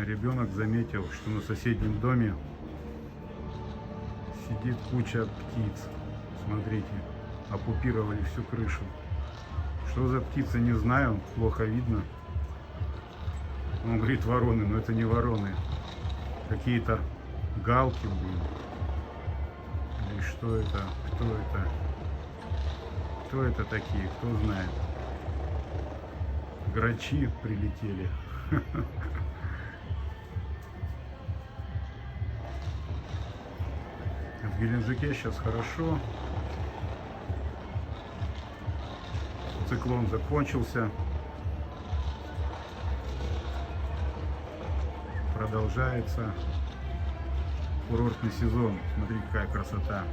ребенок заметил, что на соседнем доме сидит куча птиц. Смотрите, оккупировали всю крышу. Что за птица, не знаю, плохо видно. Он говорит, вороны, но это не вороны. Какие-то галки, блин. Или что это? Кто это? Кто это такие? Кто знает? Грачи прилетели. В Геленджике сейчас хорошо. Циклон закончился. Продолжается курортный сезон. Смотри, какая красота.